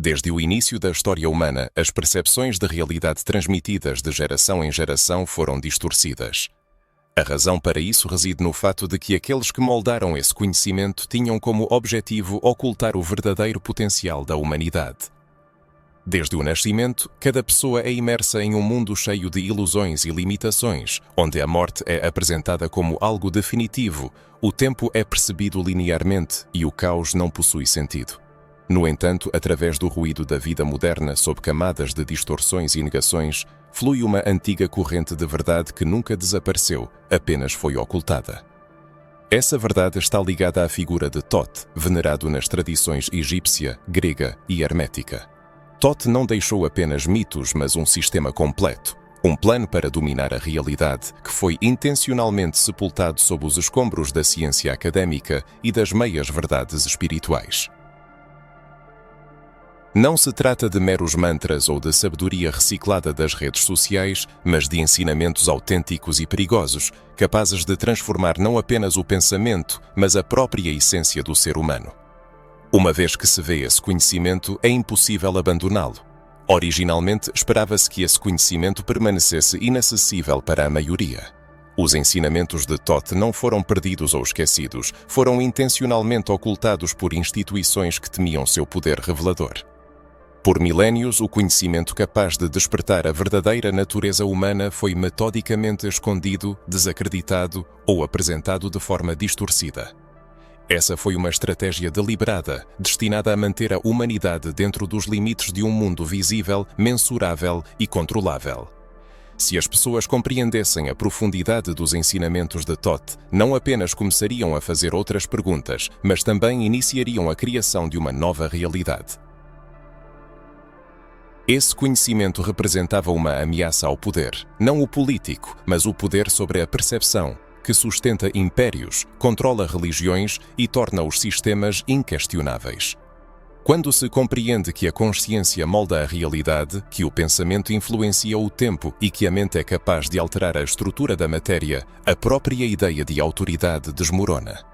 Desde o início da história humana, as percepções de realidade transmitidas de geração em geração foram distorcidas. A razão para isso reside no fato de que aqueles que moldaram esse conhecimento tinham como objetivo ocultar o verdadeiro potencial da humanidade. Desde o nascimento, cada pessoa é imersa em um mundo cheio de ilusões e limitações, onde a morte é apresentada como algo definitivo, o tempo é percebido linearmente e o caos não possui sentido. No entanto, através do ruído da vida moderna, sob camadas de distorções e negações, flui uma antiga corrente de verdade que nunca desapareceu, apenas foi ocultada. Essa verdade está ligada à figura de Thoth, venerado nas tradições egípcia, grega e hermética. Thoth não deixou apenas mitos, mas um sistema completo, um plano para dominar a realidade que foi intencionalmente sepultado sob os escombros da ciência académica e das meias-verdades espirituais. Não se trata de meros mantras ou de sabedoria reciclada das redes sociais, mas de ensinamentos autênticos e perigosos, capazes de transformar não apenas o pensamento, mas a própria essência do ser humano. Uma vez que se vê esse conhecimento, é impossível abandoná-lo. Originalmente, esperava-se que esse conhecimento permanecesse inacessível para a maioria. Os ensinamentos de Thoth não foram perdidos ou esquecidos, foram intencionalmente ocultados por instituições que temiam seu poder revelador. Por milénios, o conhecimento capaz de despertar a verdadeira natureza humana foi metodicamente escondido, desacreditado ou apresentado de forma distorcida. Essa foi uma estratégia deliberada, destinada a manter a humanidade dentro dos limites de um mundo visível, mensurável e controlável. Se as pessoas compreendessem a profundidade dos ensinamentos de Thoth, não apenas começariam a fazer outras perguntas, mas também iniciariam a criação de uma nova realidade. Esse conhecimento representava uma ameaça ao poder, não o político, mas o poder sobre a percepção, que sustenta impérios, controla religiões e torna os sistemas inquestionáveis. Quando se compreende que a consciência molda a realidade, que o pensamento influencia o tempo e que a mente é capaz de alterar a estrutura da matéria, a própria ideia de autoridade desmorona.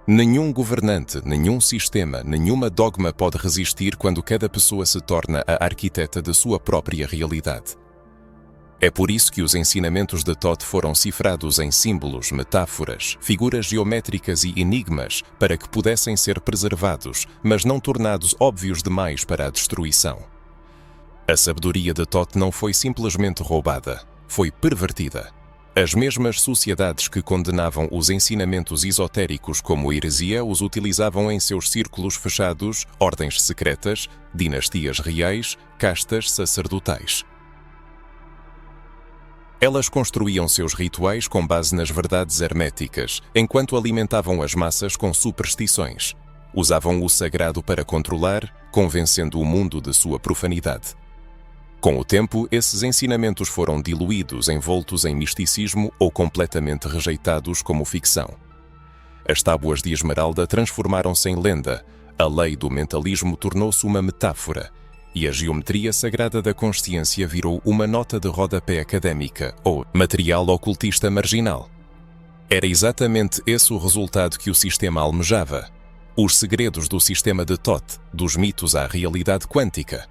Nenhum governante, nenhum sistema, nenhuma dogma pode resistir quando cada pessoa se torna a arquiteta de sua própria realidade. É por isso que os ensinamentos de Thoth foram cifrados em símbolos, metáforas, figuras geométricas e enigmas para que pudessem ser preservados, mas não tornados óbvios demais para a destruição. A sabedoria de Thoth não foi simplesmente roubada, foi pervertida. As mesmas sociedades que condenavam os ensinamentos esotéricos como heresia os utilizavam em seus círculos fechados, ordens secretas, dinastias reais, castas sacerdotais. Elas construíam seus rituais com base nas verdades herméticas, enquanto alimentavam as massas com superstições. Usavam o sagrado para controlar, convencendo o mundo de sua profanidade. Com o tempo, esses ensinamentos foram diluídos, envoltos em misticismo ou completamente rejeitados como ficção. As tábuas de esmeralda transformaram-se em lenda, a lei do mentalismo tornou-se uma metáfora, e a geometria sagrada da consciência virou uma nota de rodapé académica ou material ocultista marginal. Era exatamente esse o resultado que o sistema almejava. Os segredos do sistema de Thoth, dos mitos à realidade quântica.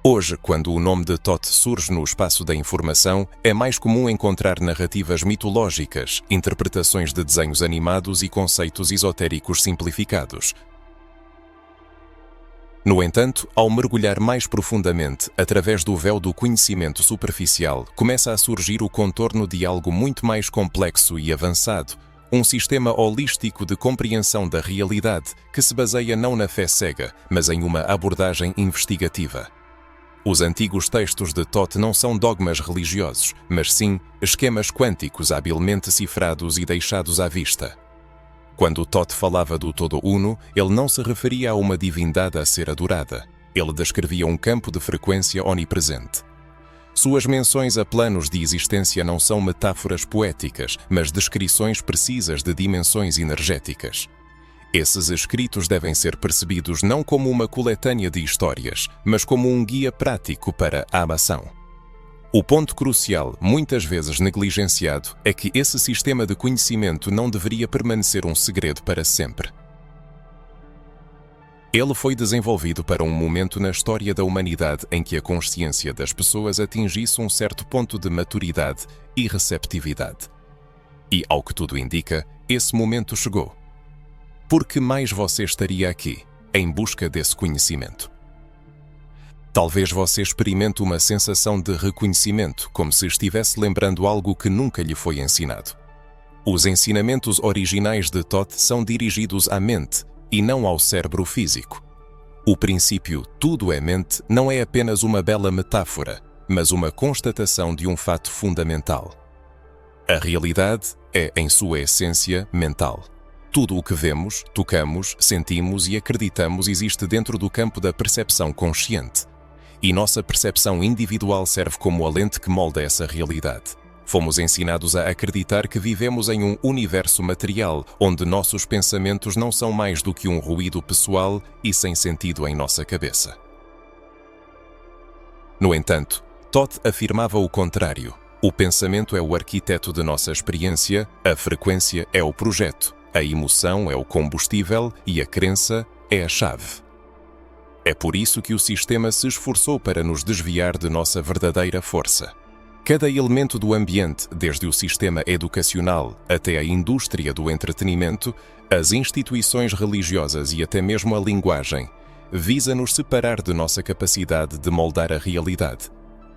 Hoje, quando o nome de Thoth surge no espaço da informação, é mais comum encontrar narrativas mitológicas, interpretações de desenhos animados e conceitos esotéricos simplificados. No entanto, ao mergulhar mais profundamente, através do véu do conhecimento superficial, começa a surgir o contorno de algo muito mais complexo e avançado, um sistema holístico de compreensão da realidade que se baseia não na fé cega, mas em uma abordagem investigativa. Os antigos textos de Thoth não são dogmas religiosos, mas sim esquemas quânticos habilmente cifrados e deixados à vista. Quando Thoth falava do Todo Uno, ele não se referia a uma divindade a ser adorada. Ele descrevia um campo de frequência onipresente. Suas menções a planos de existência não são metáforas poéticas, mas descrições precisas de dimensões energéticas. Esses escritos devem ser percebidos não como uma coletânea de histórias, mas como um guia prático para a ação. O ponto crucial, muitas vezes negligenciado, é que esse sistema de conhecimento não deveria permanecer um segredo para sempre. Ele foi desenvolvido para um momento na história da humanidade em que a consciência das pessoas atingisse um certo ponto de maturidade e receptividade. E, ao que tudo indica, esse momento chegou. Por que mais você estaria aqui, em busca desse conhecimento? Talvez você experimente uma sensação de reconhecimento, como se estivesse lembrando algo que nunca lhe foi ensinado. Os ensinamentos originais de Thoth são dirigidos à mente e não ao cérebro físico. O princípio "tudo é mente" não é apenas uma bela metáfora, mas uma constatação de um fato fundamental. A realidade é, em sua essência, mental. Tudo o que vemos, tocamos, sentimos e acreditamos existe dentro do campo da percepção consciente. E nossa percepção individual serve como a lente que molda essa realidade. Fomos ensinados a acreditar que vivemos em um universo material, onde nossos pensamentos não são mais do que um ruído pessoal e sem sentido em nossa cabeça. No entanto, Thoth afirmava o contrário. O pensamento é o arquiteto de nossa experiência, a frequência é o projeto, a emoção é o combustível e a crença é a chave. É por isso que o sistema se esforçou para nos desviar de nossa verdadeira força. Cada elemento do ambiente, desde o sistema educacional até a indústria do entretenimento, as instituições religiosas e até mesmo a linguagem, visa nos separar de nossa capacidade de moldar a realidade.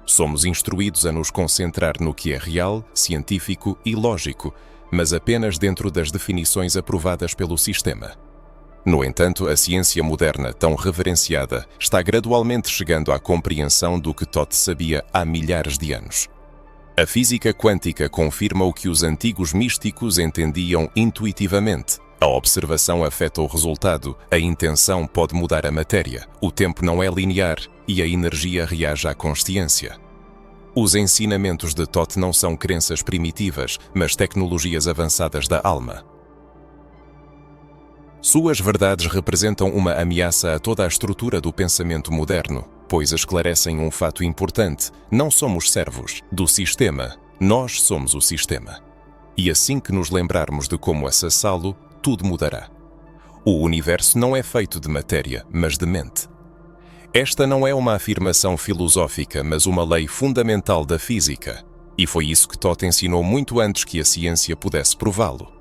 Somos instruídos a nos concentrar no que é real, científico e lógico, mas apenas dentro das definições aprovadas pelo sistema. No entanto, a ciência moderna, tão reverenciada, está gradualmente chegando à compreensão do que Thoth sabia há milhares de anos. A física quântica confirma o que os antigos místicos entendiam intuitivamente. A observação afeta o resultado, a intenção pode mudar a matéria, o tempo não é linear e a energia reage à consciência. Os ensinamentos de Thoth não são crenças primitivas, mas tecnologias avançadas da alma. Suas verdades representam uma ameaça a toda a estrutura do pensamento moderno, pois esclarecem um fato importante: não somos servos do sistema, nós somos o sistema. E assim que nos lembrarmos de como acessá-lo, tudo mudará. O universo não é feito de matéria, mas de mente. Esta não é uma afirmação filosófica, mas uma lei fundamental da física, e foi isso que Thoth ensinou muito antes que a ciência pudesse prová-lo.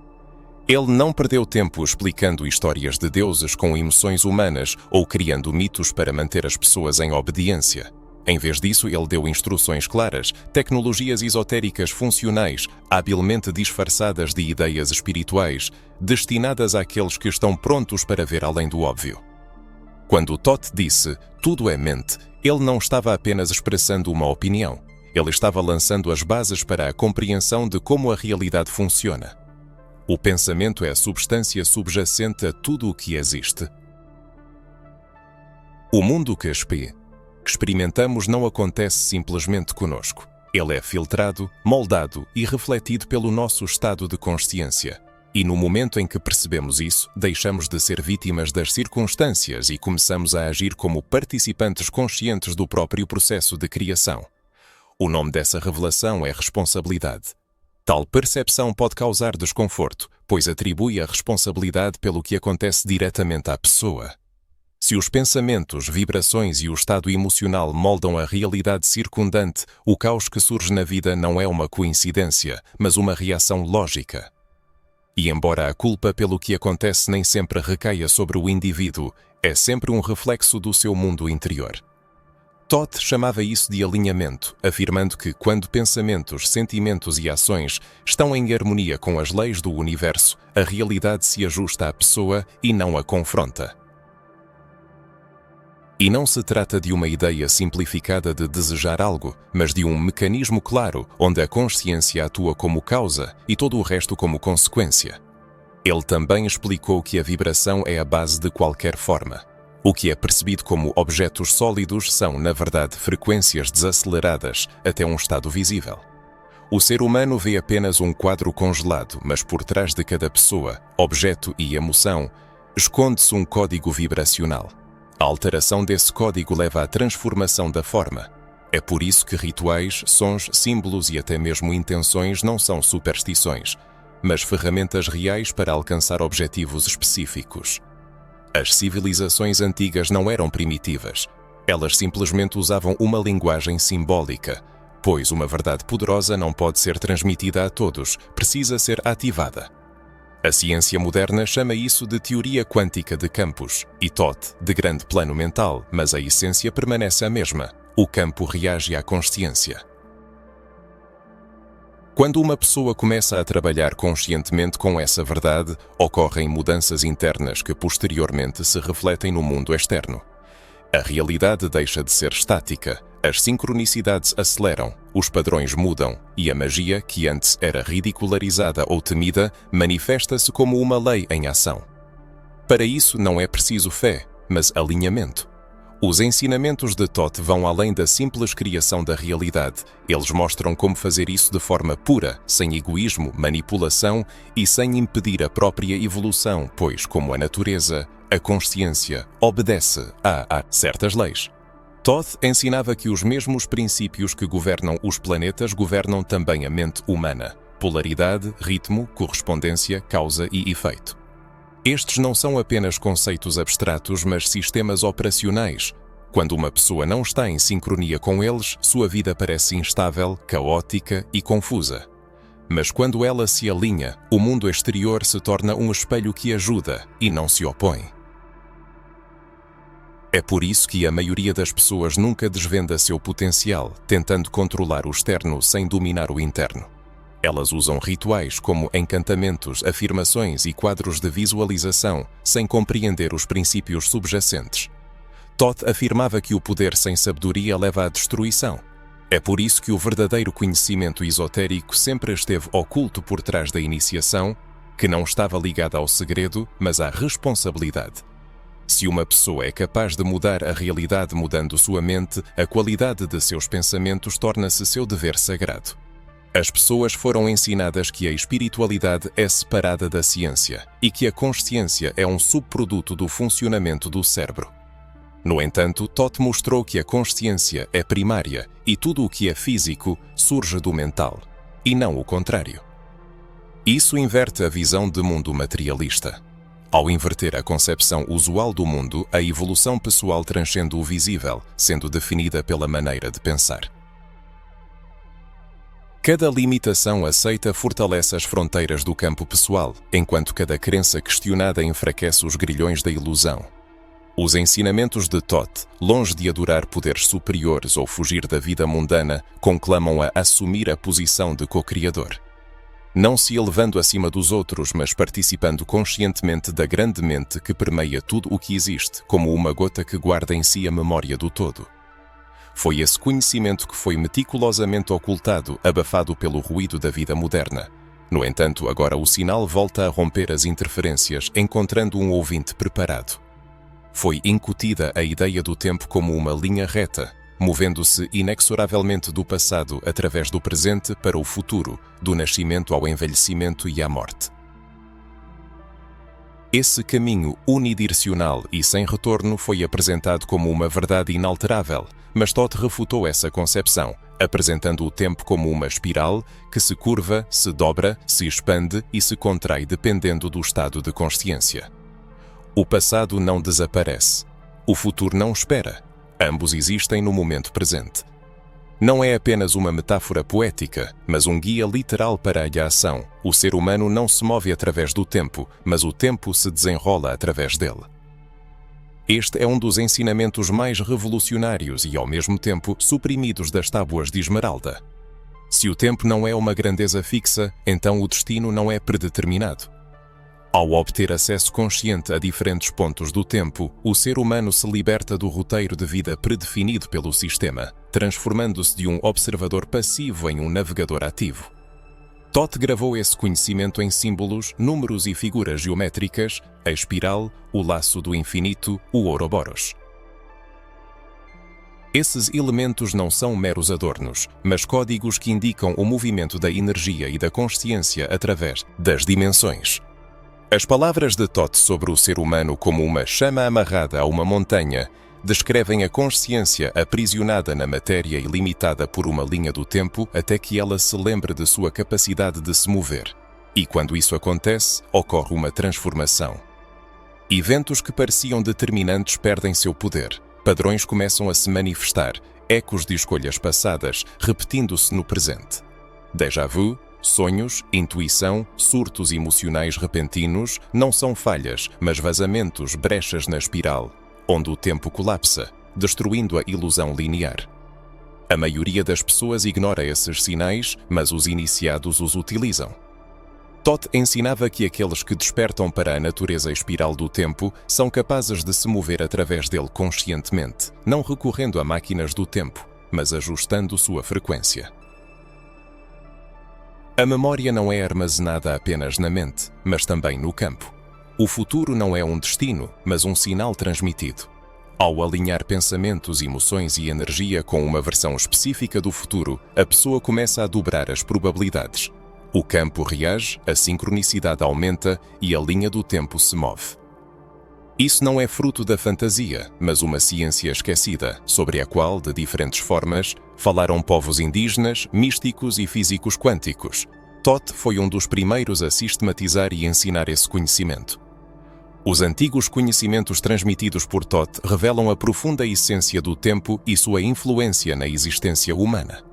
Ele não perdeu tempo explicando histórias de deuses com emoções humanas ou criando mitos para manter as pessoas em obediência. Em vez disso, ele deu instruções claras, tecnologias esotéricas funcionais, habilmente disfarçadas de ideias espirituais, destinadas àqueles que estão prontos para ver além do óbvio. Quando Thoth disse "tudo é mente", ele não estava apenas expressando uma opinião. Ele estava lançando as bases para a compreensão de como a realidade funciona. O pensamento é a substância subjacente a tudo o que existe. O mundo que experimentamos não acontece simplesmente conosco. Ele é filtrado, moldado e refletido pelo nosso estado de consciência. E no momento em que percebemos isso, deixamos de ser vítimas das circunstâncias e começamos a agir como participantes conscientes do próprio processo de criação. O nome dessa revelação é responsabilidade. Tal percepção pode causar desconforto, pois atribui a responsabilidade pelo que acontece diretamente à pessoa. Se os pensamentos, vibrações e o estado emocional moldam a realidade circundante, o caos que surge na vida não é uma coincidência, mas uma reação lógica. E embora a culpa pelo que acontece nem sempre recaia sobre o indivíduo, é sempre um reflexo do seu mundo interior. Thoth chamava isso de alinhamento, afirmando que quando pensamentos, sentimentos e ações estão em harmonia com as leis do universo, a realidade se ajusta à pessoa e não a confronta. E não se trata de uma ideia simplificada de desejar algo, mas de um mecanismo claro, onde a consciência atua como causa e todo o resto como consequência. Ele também explicou que a vibração é a base de qualquer forma. O que é percebido como objetos sólidos são, na verdade, frequências desaceleradas até um estado visível. O ser humano vê apenas um quadro congelado, mas por trás de cada pessoa, objeto e emoção, esconde-se um código vibracional. A alteração desse código leva à transformação da forma. É por isso que rituais, sons, símbolos e até mesmo intenções não são superstições, mas ferramentas reais para alcançar objetivos específicos. As civilizações antigas não eram primitivas. Elas simplesmente usavam uma linguagem simbólica, pois uma verdade poderosa não pode ser transmitida a todos, precisa ser ativada. A ciência moderna chama isso de teoria quântica de campos e Thoth de grande plano mental, mas a essência permanece a mesma. O campo reage à consciência. Quando uma pessoa começa a trabalhar conscientemente com essa verdade, ocorrem mudanças internas que posteriormente se refletem no mundo externo. A realidade deixa de ser estática, as sincronicidades aceleram, os padrões mudam e a magia, que antes era ridicularizada ou temida, manifesta-se como uma lei em ação. Para isso não é preciso fé, mas alinhamento. Os ensinamentos de Thoth vão além da simples criação da realidade. Eles mostram como fazer isso de forma pura, sem egoísmo, manipulação e sem impedir a própria evolução, pois, como a natureza, a consciência obedece a certas leis. Thoth ensinava que os mesmos princípios que governam os planetas governam também a mente humana: polaridade, ritmo, correspondência, causa e efeito. Estes não são apenas conceitos abstratos, mas sistemas operacionais. Quando uma pessoa não está em sincronia com eles, sua vida parece instável, caótica e confusa. Mas quando ela se alinha, o mundo exterior se torna um espelho que ajuda e não se opõe. É por isso que a maioria das pessoas nunca desvenda seu potencial, tentando controlar o externo sem dominar o interno. Elas usam rituais como encantamentos, afirmações e quadros de visualização, sem compreender os princípios subjacentes. Thoth afirmava que o poder sem sabedoria leva à destruição. É por isso que o verdadeiro conhecimento esotérico sempre esteve oculto por trás da iniciação, que não estava ligada ao segredo, mas à responsabilidade. Se uma pessoa é capaz de mudar a realidade mudando sua mente, a qualidade de seus pensamentos torna-se seu dever sagrado. As pessoas foram ensinadas que a espiritualidade é separada da ciência e que a consciência é um subproduto do funcionamento do cérebro. No entanto, Thoth mostrou que a consciência é primária e tudo o que é físico surge do mental, e não o contrário. Isso inverte a visão de mundo materialista. Ao inverter a concepção usual do mundo, a evolução pessoal transcende o visível, sendo definida pela maneira de pensar. Cada limitação aceita fortalece as fronteiras do campo pessoal, enquanto cada crença questionada enfraquece os grilhões da ilusão. Os ensinamentos de Thoth, longe de adorar poderes superiores ou fugir da vida mundana, conclamam a assumir a posição de co-criador. Não se elevando acima dos outros, mas participando conscientemente da grande mente que permeia tudo o que existe, como uma gota que guarda em si a memória do todo. Foi esse conhecimento que foi meticulosamente ocultado, abafado pelo ruído da vida moderna. No entanto, agora o sinal volta a romper as interferências, encontrando um ouvinte preparado. Foi incutida a ideia do tempo como uma linha reta, movendo-se inexoravelmente do passado através do presente para o futuro, do nascimento ao envelhecimento e à morte. Esse caminho unidirecional e sem retorno foi apresentado como uma verdade inalterável, mas Thoth refutou essa concepção, apresentando o tempo como uma espiral que se curva, se dobra, se expande e se contrai dependendo do estado de consciência. O passado não desaparece. O futuro não espera. Ambos existem no momento presente. Não é apenas uma metáfora poética, mas um guia literal para a ação. O ser humano não se move através do tempo, mas o tempo se desenrola através dele. Este é um dos ensinamentos mais revolucionários e, ao mesmo tempo, suprimidos das tábuas de Esmeralda. Se o tempo não é uma grandeza fixa, então o destino não é predeterminado. Ao obter acesso consciente a diferentes pontos do tempo, o ser humano se liberta do roteiro de vida predefinido pelo sistema, transformando-se de um observador passivo em um navegador ativo. Thoth gravou esse conhecimento em símbolos, números e figuras geométricas, a espiral, o laço do infinito, o Ouroboros. Esses elementos não são meros adornos, mas códigos que indicam o movimento da energia e da consciência através das dimensões. As palavras de Thoth sobre o ser humano como uma chama amarrada a uma montanha descrevem a consciência aprisionada na matéria e limitada por uma linha do tempo até que ela se lembre de sua capacidade de se mover. E quando isso acontece, ocorre uma transformação. Eventos que pareciam determinantes perdem seu poder. Padrões começam a se manifestar, ecos de escolhas passadas, repetindo-se no presente. Déjà vu, sonhos, intuição, surtos emocionais repentinos não são falhas, mas vazamentos, brechas na espiral, onde o tempo colapsa, destruindo a ilusão linear. A maioria das pessoas ignora esses sinais, mas os iniciados os utilizam. Toth ensinava que aqueles que despertam para a natureza espiral do tempo são capazes de se mover através dele conscientemente, não recorrendo a máquinas do tempo, mas ajustando sua frequência. A memória não é armazenada apenas na mente, mas também no campo. O futuro não é um destino, mas um sinal transmitido. Ao alinhar pensamentos, emoções e energia com uma versão específica do futuro, a pessoa começa a dobrar as probabilidades. O campo reage, a sincronicidade aumenta e a linha do tempo se move. Isso não é fruto da fantasia, mas uma ciência esquecida, sobre a qual, de diferentes formas, falaram povos indígenas, místicos e físicos quânticos. Toth foi um dos primeiros a sistematizar e ensinar esse conhecimento. Os antigos conhecimentos transmitidos por Toth revelam a profunda essência do tempo e sua influência na existência humana.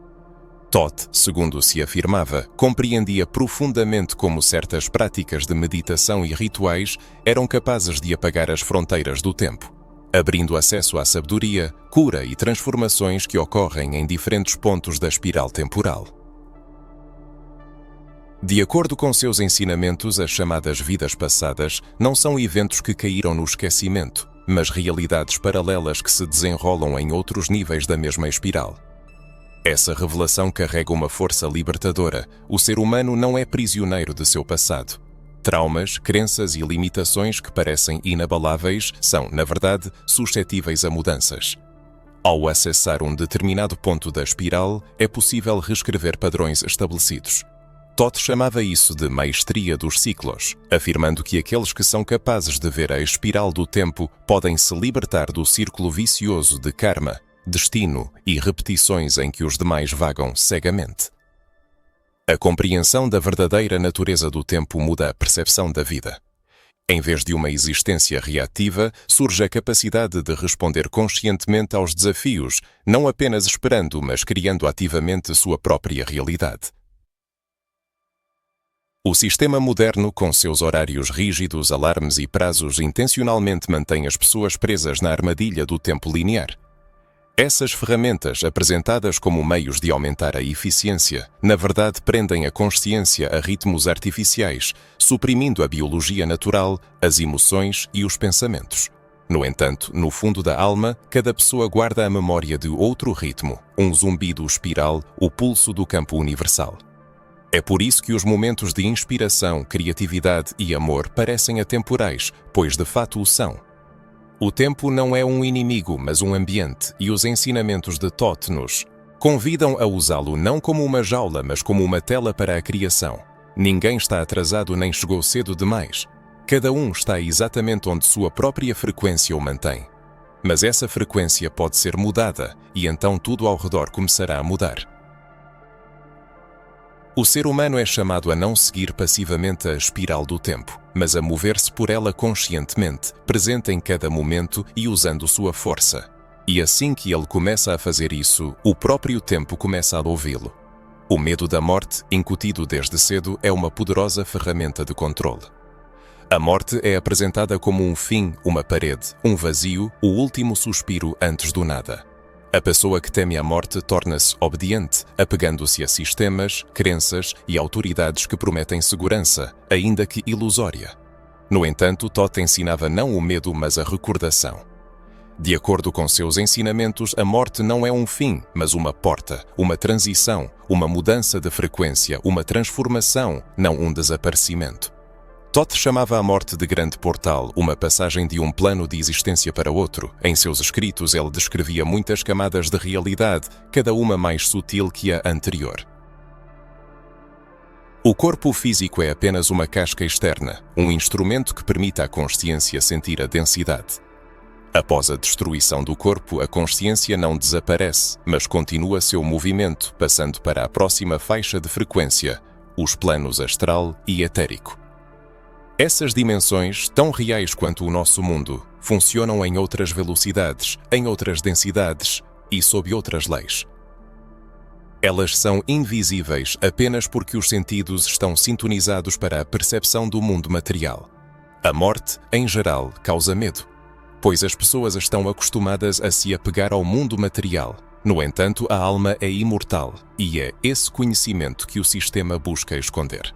Toth, segundo se afirmava, compreendia profundamente como certas práticas de meditação e rituais eram capazes de apagar as fronteiras do tempo, abrindo acesso à sabedoria, cura e transformações que ocorrem em diferentes pontos da espiral temporal. De acordo com seus ensinamentos, as chamadas vidas passadas não são eventos que caíram no esquecimento, mas realidades paralelas que se desenrolam em outros níveis da mesma espiral. Essa revelação carrega uma força libertadora. O ser humano não é prisioneiro de seu passado. Traumas, crenças e limitações que parecem inabaláveis são, na verdade, suscetíveis a mudanças. Ao acessar um determinado ponto da espiral, é possível reescrever padrões estabelecidos. Toth chamava isso de maestria dos ciclos, afirmando que aqueles que são capazes de ver a espiral do tempo podem se libertar do círculo vicioso de karma, destino e repetições em que os demais vagam cegamente. A compreensão da verdadeira natureza do tempo muda a percepção da vida. Em vez de uma existência reativa, surge a capacidade de responder conscientemente aos desafios, não apenas esperando, mas criando ativamente sua própria realidade. O sistema moderno, com seus horários rígidos, alarmes e prazos, intencionalmente mantém as pessoas presas na armadilha do tempo linear. Essas ferramentas, apresentadas como meios de aumentar a eficiência, na verdade prendem a consciência a ritmos artificiais, suprimindo a biologia natural, as emoções e os pensamentos. No entanto, no fundo da alma, cada pessoa guarda a memória de outro ritmo, um zumbido espiral, o pulso do campo universal. É por isso que os momentos de inspiração, criatividade e amor parecem atemporais, pois de fato o são. O tempo não é um inimigo, mas um ambiente, e os ensinamentos de Toth nos convidam a usá-lo não como uma jaula, mas como uma tela para a criação. Ninguém está atrasado nem chegou cedo demais. Cada um está exatamente onde sua própria frequência o mantém. Mas essa frequência pode ser mudada, e então tudo ao redor começará a mudar. O ser humano é chamado a não seguir passivamente a espiral do tempo, mas a mover-se por ela conscientemente, presente em cada momento e usando sua força. E assim que ele começa a fazer isso, o próprio tempo começa a ouvi-lo. O medo da morte, incutido desde cedo, é uma poderosa ferramenta de controle. A morte é apresentada como um fim, uma parede, um vazio, o último suspiro antes do nada. A pessoa que teme a morte torna-se obediente, apegando-se a sistemas, crenças e autoridades que prometem segurança, ainda que ilusória. No entanto, Toth ensinava não o medo, mas a recordação. De acordo com seus ensinamentos, a morte não é um fim, mas uma porta, uma transição, uma mudança de frequência, uma transformação, não um desaparecimento. Toth chamava a morte de grande portal, uma passagem de um plano de existência para outro. Em seus escritos, ele descrevia muitas camadas de realidade, cada uma mais sutil que a anterior. O corpo físico é apenas uma casca externa, um instrumento que permite à consciência sentir a densidade. Após a destruição do corpo, a consciência não desaparece, mas continua seu movimento, passando para a próxima faixa de frequência, os planos astral e etérico. Essas dimensões, tão reais quanto o nosso mundo, funcionam em outras velocidades, em outras densidades e sob outras leis. Elas são invisíveis apenas porque os sentidos estão sintonizados para a percepção do mundo material. A morte, em geral, causa medo, pois as pessoas estão acostumadas a se apegar ao mundo material. No entanto, a alma é imortal e é esse conhecimento que o sistema busca esconder.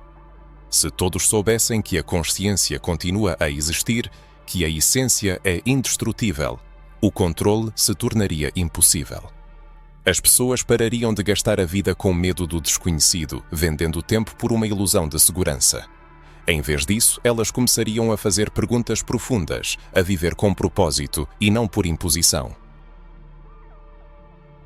Se todos soubessem que a consciência continua a existir, que a essência é indestrutível, o controle se tornaria impossível. As pessoas parariam de gastar a vida com medo do desconhecido, vendendo tempo por uma ilusão de segurança. Em vez disso, elas começariam a fazer perguntas profundas, a viver com propósito e não por imposição.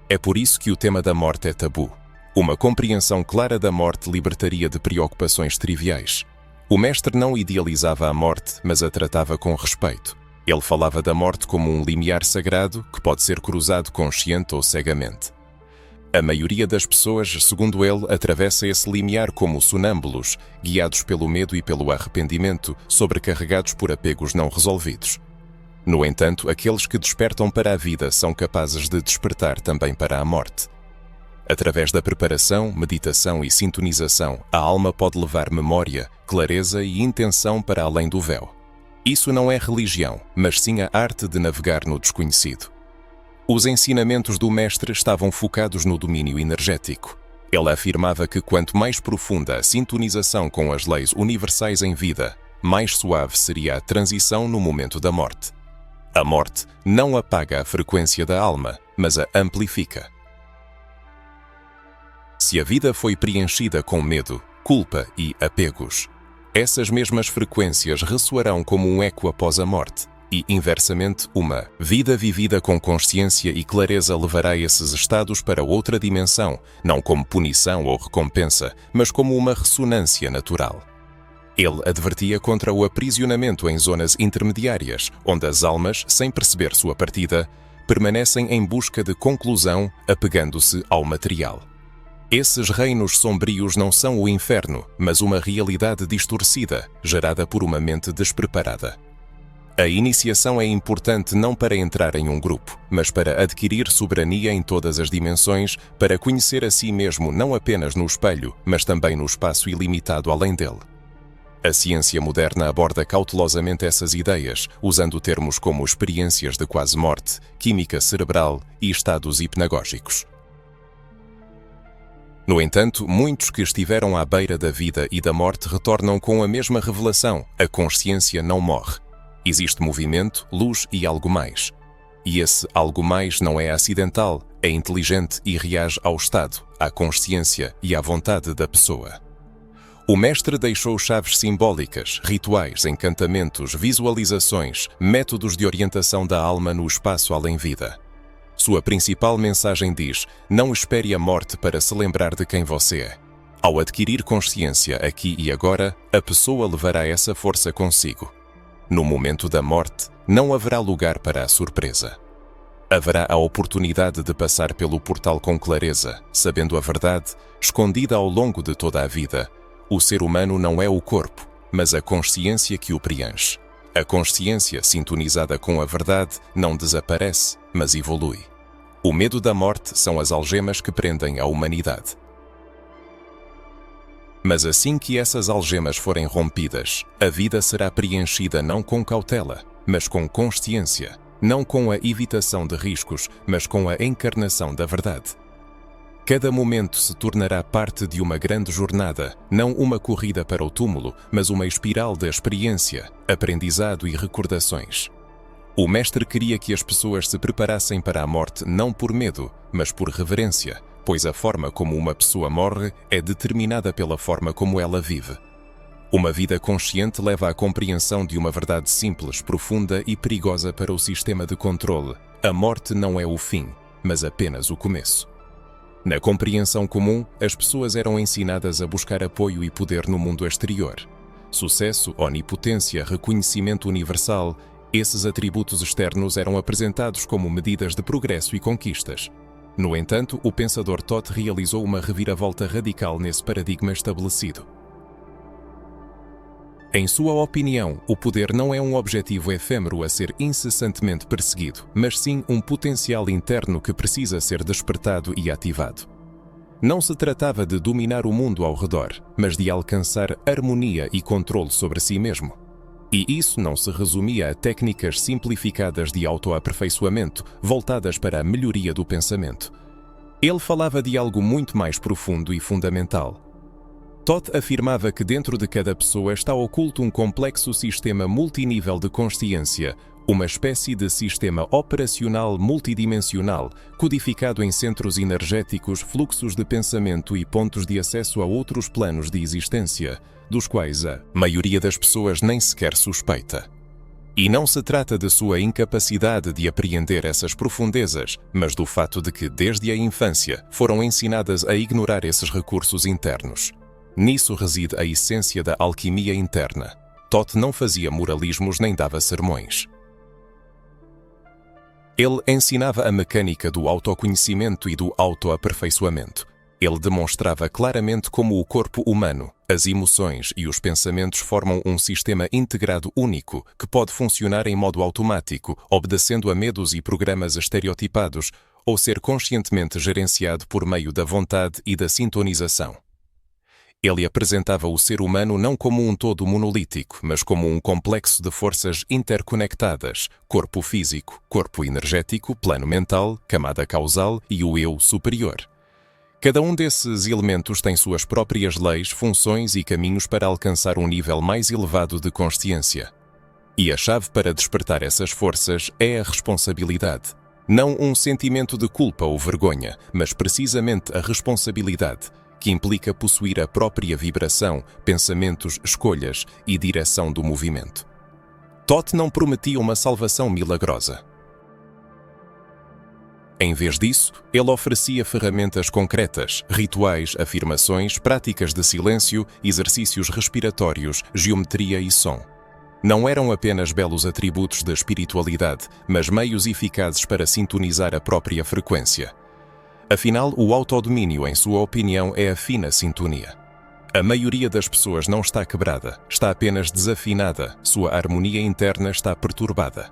É por isso que o tema da morte é tabu. Uma compreensão clara da morte libertaria de preocupações triviais. O mestre não idealizava a morte, mas a tratava com respeito. Ele falava da morte como um limiar sagrado que pode ser cruzado consciente ou cegamente. A maioria das pessoas, segundo ele, atravessa esse limiar como sonâmbulos, guiados pelo medo e pelo arrependimento, sobrecarregados por apegos não resolvidos. No entanto, aqueles que despertam para a vida são capazes de despertar também para a morte. Através da preparação, meditação e sintonização, a alma pode levar memória, clareza e intenção para além do véu. Isso não é religião, mas sim a arte de navegar no desconhecido. Os ensinamentos do mestre estavam focados no domínio energético. Ele afirmava que quanto mais profunda a sintonização com as leis universais em vida, mais suave seria a transição no momento da morte. A morte não apaga a frequência da alma, mas a amplifica. Se a vida foi preenchida com medo, culpa e apegos, essas mesmas frequências ressoarão como um eco após a morte, e, inversamente, uma vida vivida com consciência e clareza levará esses estados para outra dimensão, não como punição ou recompensa, mas como uma ressonância natural. Ele advertia contra o aprisionamento em zonas intermediárias, onde as almas, sem perceber sua partida, permanecem em busca de conclusão, apegando-se ao material. Esses reinos sombrios não são o inferno, mas uma realidade distorcida, gerada por uma mente despreparada. A iniciação é importante não para entrar em um grupo, mas para adquirir soberania em todas as dimensões, para conhecer a si mesmo não apenas no espelho, mas também no espaço ilimitado além dele. A ciência moderna aborda cautelosamente essas ideias, usando termos como experiências de quase morte, química cerebral e estados hipnagógicos. No entanto, muitos que estiveram à beira da vida e da morte retornam com a mesma revelação: a consciência não morre. Existe movimento, luz e algo mais. E esse algo mais não é acidental, é inteligente e reage ao estado, à consciência e à vontade da pessoa. O mestre deixou chaves simbólicas, rituais, encantamentos, visualizações, métodos de orientação da alma no espaço além-vida. Sua principal mensagem diz: não espere a morte para se lembrar de quem você é. Ao adquirir consciência aqui e agora, a pessoa levará essa força consigo. No momento da morte, não haverá lugar para a surpresa. Haverá a oportunidade de passar pelo portal com clareza, sabendo a verdade, escondida ao longo de toda a vida. O ser humano não é o corpo, mas a consciência que o preenche. A consciência, sintonizada com a verdade, não desaparece, mas evolui. O medo da morte são as algemas que prendem a humanidade. Mas assim que essas algemas forem rompidas, a vida será preenchida não com cautela, mas com consciência, não com a evitação de riscos, mas com a encarnação da verdade. Cada momento se tornará parte de uma grande jornada, não uma corrida para o túmulo, mas uma espiral de experiência, aprendizado e recordações. O mestre queria que as pessoas se preparassem para a morte não por medo, mas por reverência, pois a forma como uma pessoa morre é determinada pela forma como ela vive. Uma vida consciente leva à compreensão de uma verdade simples, profunda e perigosa para o sistema de controle. A morte não é o fim, mas apenas o começo. Na compreensão comum, as pessoas eram ensinadas a buscar apoio e poder no mundo exterior. Sucesso, onipotência, reconhecimento universal, esses atributos externos eram apresentados como medidas de progresso e conquistas. No entanto, o pensador Toth realizou uma reviravolta radical nesse paradigma estabelecido. Em sua opinião, o poder não é um objetivo efêmero a ser incessantemente perseguido, mas sim um potencial interno que precisa ser despertado e ativado. Não se tratava de dominar o mundo ao redor, mas de alcançar harmonia e controle sobre si mesmo. E isso não se resumia a técnicas simplificadas de autoaperfeiçoamento voltadas para a melhoria do pensamento. Ele falava de algo muito mais profundo e fundamental. Todd afirmava que dentro de cada pessoa está oculto um complexo sistema multinível de consciência, uma espécie de sistema operacional multidimensional, codificado em centros energéticos, fluxos de pensamento e pontos de acesso a outros planos de existência, dos quais a maioria das pessoas nem sequer suspeita. E não se trata de sua incapacidade de apreender essas profundezas, mas do fato de que, desde a infância, foram ensinadas a ignorar esses recursos internos. Nisso reside a essência da alquimia interna. Todd não fazia moralismos nem dava sermões. Ele ensinava a mecânica do autoconhecimento e do autoaperfeiçoamento. Ele demonstrava claramente como o corpo humano, as emoções e os pensamentos formam um sistema integrado único que pode funcionar em modo automático, obedecendo a medos e programas estereotipados, ou ser conscientemente gerenciado por meio da vontade e da sintonização. Ele apresentava o ser humano não como um todo monolítico, mas como um complexo de forças interconectadas: corpo físico, corpo energético, plano mental, camada causal e o eu superior. Cada um desses elementos tem suas próprias leis, funções e caminhos para alcançar um nível mais elevado de consciência. E a chave para despertar essas forças é a responsabilidade. Não um sentimento de culpa ou vergonha, mas precisamente a responsabilidade, que implica possuir a própria vibração, pensamentos, escolhas e direção do movimento. Todd não prometia uma salvação milagrosa. Em vez disso, ele oferecia ferramentas concretas, rituais, afirmações, práticas de silêncio, exercícios respiratórios, geometria e som. Não eram apenas belos atributos da espiritualidade, mas meios eficazes para sintonizar a própria frequência. Afinal, o autodomínio, em sua opinião, é a fina sintonia. A maioria das pessoas não está quebrada, está apenas desafinada, sua harmonia interna está perturbada.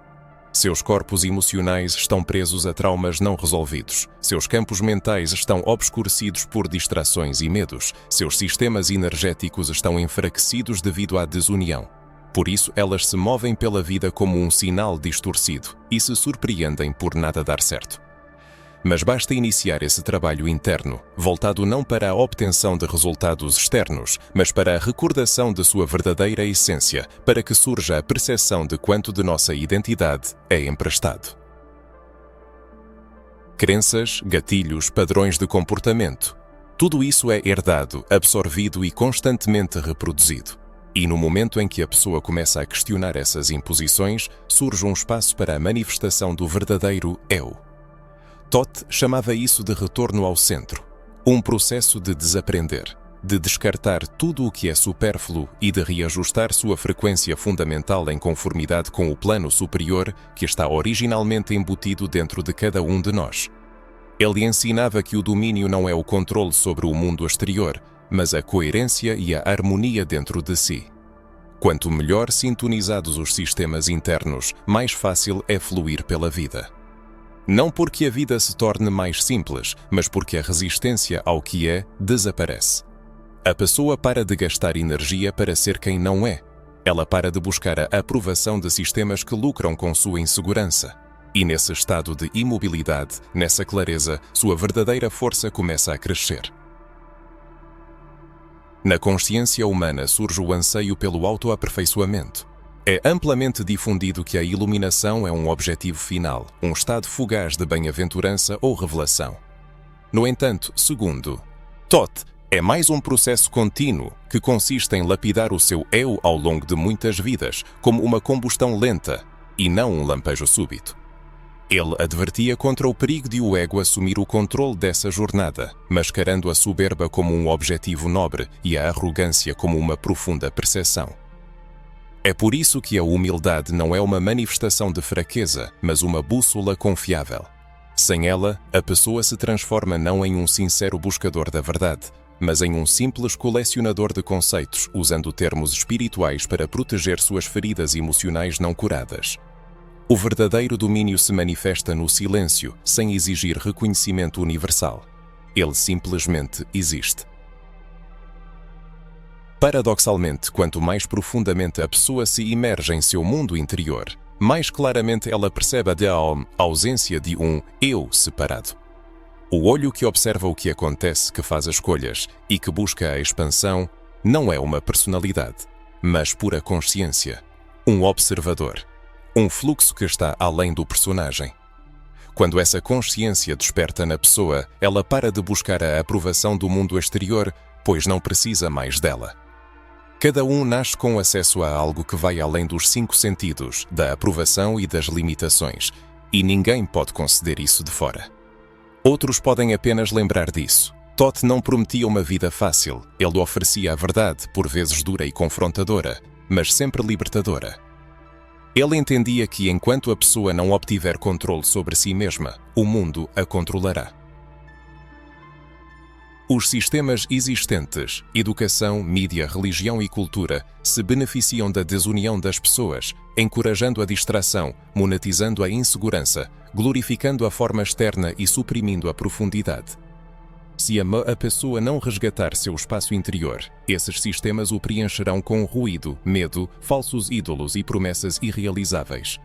Seus corpos emocionais estão presos a traumas não resolvidos, seus campos mentais estão obscurecidos por distrações e medos, seus sistemas energéticos estão enfraquecidos devido à desunião. Por isso, elas se movem pela vida como um sinal distorcido e se surpreendem por nada dar certo. Mas basta iniciar esse trabalho interno, voltado não para a obtenção de resultados externos, mas para a recordação de sua verdadeira essência, para que surja a percepção de quanto de nossa identidade é emprestado. Crenças, gatilhos, padrões de comportamento. Tudo isso é herdado, absorvido e constantemente reproduzido. E no momento em que a pessoa começa a questionar essas imposições, surge um espaço para a manifestação do verdadeiro eu. Todd chamava isso de retorno ao centro, um processo de desaprender, de descartar tudo o que é supérfluo e de reajustar sua frequência fundamental em conformidade com o plano superior que está originalmente embutido dentro de cada um de nós. Ele ensinava que o domínio não é o controle sobre o mundo exterior, mas a coerência e a harmonia dentro de si. Quanto melhor sintonizados os sistemas internos, mais fácil é fluir pela vida. Não porque a vida se torne mais simples, mas porque a resistência ao que é desaparece. A pessoa para de gastar energia para ser quem não é. Ela para de buscar a aprovação de sistemas que lucram com sua insegurança. E nesse estado de imobilidade, nessa clareza, sua verdadeira força começa a crescer. Na consciência humana surge o anseio pelo autoaperfeiçoamento. É amplamente difundido que a iluminação é um objetivo final, um estado fugaz de bem-aventurança ou revelação. No entanto, segundo Todd, é mais um processo contínuo que consiste em lapidar o seu eu ao longo de muitas vidas, como uma combustão lenta, e não um lampejo súbito. Ele advertia contra o perigo de o ego assumir o controle dessa jornada, mascarando a soberba como um objetivo nobre e a arrogância como uma profunda percepção. É por isso que a humildade não é uma manifestação de fraqueza, mas uma bússola confiável. Sem ela, a pessoa se transforma não em um sincero buscador da verdade, mas em um simples colecionador de conceitos, usando termos espirituais para proteger suas feridas emocionais não curadas. O verdadeiro domínio se manifesta no silêncio, sem exigir reconhecimento universal. Ele simplesmente existe. Paradoxalmente, quanto mais profundamente a pessoa se imerge em seu mundo interior, mais claramente ela percebe a ausência de um eu separado. O olho que observa o que acontece, que faz escolhas e que busca a expansão, não é uma personalidade, mas pura consciência, um observador, um fluxo que está além do personagem. Quando essa consciência desperta na pessoa, ela para de buscar a aprovação do mundo exterior, pois não precisa mais dela. Cada um nasce com acesso a algo que vai além dos 5 sentidos, da aprovação e das limitações, e ninguém pode conceder isso de fora. Outros podem apenas lembrar disso. Thoth não prometia uma vida fácil, ele oferecia a verdade, por vezes dura e confrontadora, mas sempre libertadora. Ele entendia que enquanto a pessoa não obtiver controle sobre si mesma, o mundo a controlará. Os sistemas existentes, educação, mídia, religião e cultura, se beneficiam da desunião das pessoas, encorajando a distração, monetizando a insegurança, glorificando a forma externa e suprimindo a profundidade. Se a pessoa não resgatar seu espaço interior, esses sistemas o preencherão com ruído, medo, falsos ídolos e promessas irrealizáveis.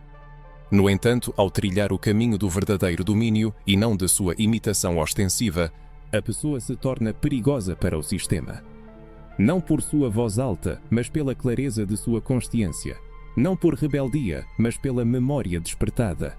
No entanto, ao trilhar o caminho do verdadeiro domínio e não de sua imitação ostensiva, a pessoa se torna perigosa para o sistema. Não por sua voz alta, mas pela clareza de sua consciência. Não por rebeldia, mas pela memória despertada.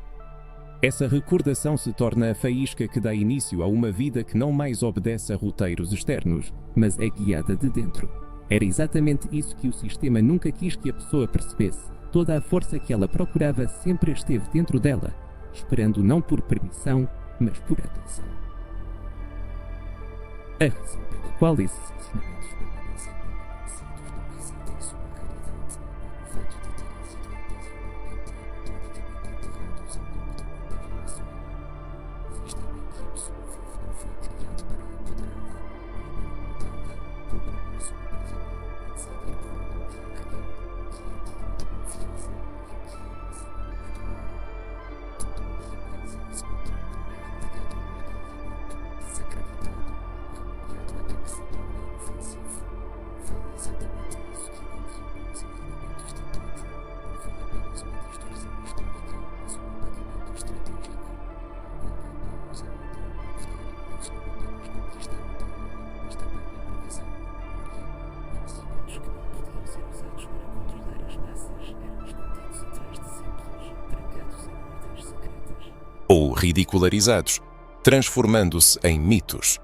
Essa recordação se torna a faísca que dá início a uma vida que não mais obedece a roteiros externos, mas é guiada de dentro. Era exatamente isso que o sistema nunca quis que a pessoa percebesse. Toda a força que ela procurava sempre esteve dentro dela, esperando não por permissão, mas por atenção. A razão pela qual esses ensinamentos permanecem permanecidos não reside em sua caridade, o fato de terem sido anteriormente metodicamente enterrados ao longo de muitas gerações. Vista bem que a pessoa vive não foi criada para empoderá-la, nem para moldá-la, programou sua personalidade a decidir por onde o que é real, o que é digno, confiança e o que é adorável. Tudo o que mais nesse mundo é indicado ao alinhamento, desacreditado, até que se torne inofensivo. Foi exatamente isso que originou os ensinamentos de Thoth. Não foi apenas uma distorção histórica, mas um apagamento estratégico. Enganou-os a manter o poder. Eles não apenas conquistaram a terra, mas também a previsão, a memória. Conhecimentos que não podiam ser usados para controlar as massas eram escondidos atrás de símbolos, trancados em ordens secretas. Ou ridicularizados, transformando-se em mitos.